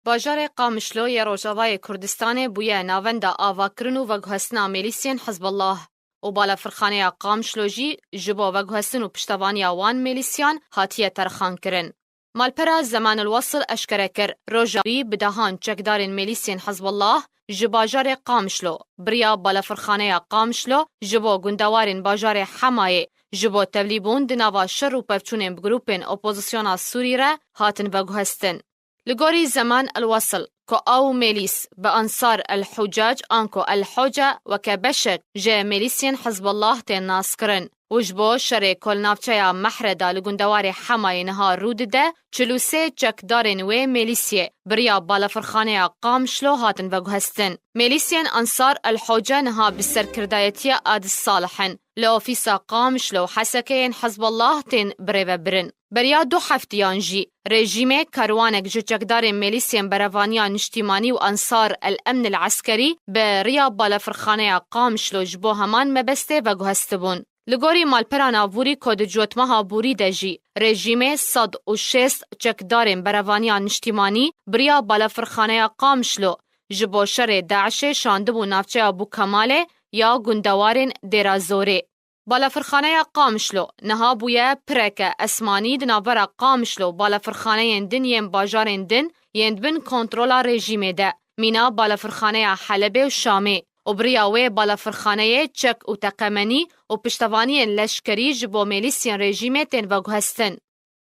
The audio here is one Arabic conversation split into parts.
باجار قامشلو یا روجاوای کردستان بویه ناوندا آواکرن و وگوهستنا میلیسین حزب الله و بالا فرخانه قامشلو جی جبو وگوهستن و پشتوانی وان میلیسیان هاتیه ترخان کرن. مالپرا زمان الوصل اشکره کر روجاوی بدهان چکدارین میلیسین حزب الله جباجار قامشلو بریا بالا فرخانه قامشلو جبو گندوارین باجار حمایه جبو تبلیبون دناوا شر و پفچونین بگروپین اپوزیسیونا سوری را هاتن وگوهستن. لگوری زمان الوصل که او میلیس به انصار الحجاج آنکو الحجه و که بشک جه میلیسین حزب الله تین ناس کرن. وجبو شر کل نافچه محرده لگندوار حمای نها رود ده 43 چکدارین و میلیسیه بریا بالا فرخانه قامشلو هاتن وگوهستن. میلیسین انصار الحجه نها بسر کردایتی آد الصالحن لأوفیسا قامشلو حسکین حزب الله تین بریو برن. بریا 2 هفتیان جی رژیم کاروانک جچکدار میلیسین بروانیان نشتیمانی و انصار الامن العسکری به ریا بالا فرخانه قامشلو جبو همان مبسته و گوهستبون. لگوری مالپرانا ووری کود جوتمها بوری دجی رژیم 106 چکدار بروانیان نشتیمانی بریا بالا فرخانه قامشلو جبو شر داعش شاندبو نافچه ابو کماله یا گندوارین دیرازوره. بالا فرخانه قامشلو نها بویه پرک اسمانی دنابرا قامشلو بالا فرخانه دن یم باجارین دن یند بن کنترولا رژیمه ده مینا بالا فرخانه حلبه و شامه و بریاوه بالا فرخانه چک و تقمنی و پشتوانی لشکری جبو میلیسین رژیمه تین وگوهستن.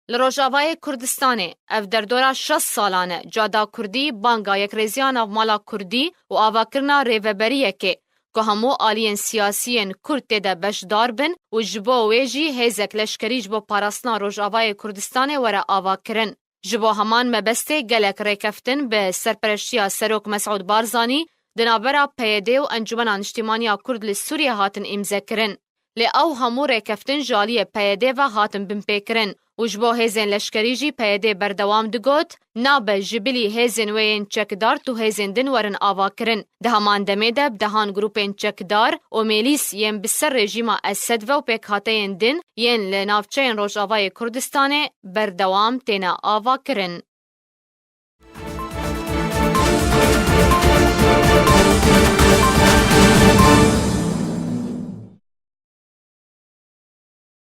لروجاوای کردستانه اف در دورا 6 سالانه جادا کردی بانگا یک ریزیان او مالا کردی و آواکرنا ریوبریه که همو آلین سیاسیین کرد ده بشدار بن و جبو ویجی هیزک لشکری جبو پاراسنا روجاوای کردستان وره آوا کرن. جبو همان مبسته گلک ریکفتن به سرپرشتیا سروک مسعود بارزانی دنابرا پیده و انجمن اجتماعی کرد لسوریه هاتن امضا کرن. لی او همو ریکفتن جالی پیده و هاتن بمپیکرن و جبو هیزن لشکری جی پیده بردوام دگوت نابه جبلی هیزن وین چکدار تو هیزن دن ورن آوا کرن. ده همان دمیده بدهان گروپین چکدار و میلیس ین بسر رژیم اسد و پیک هاتین دن ین لنافچین روجاوای کردستان بردوام تینا آوا کرن.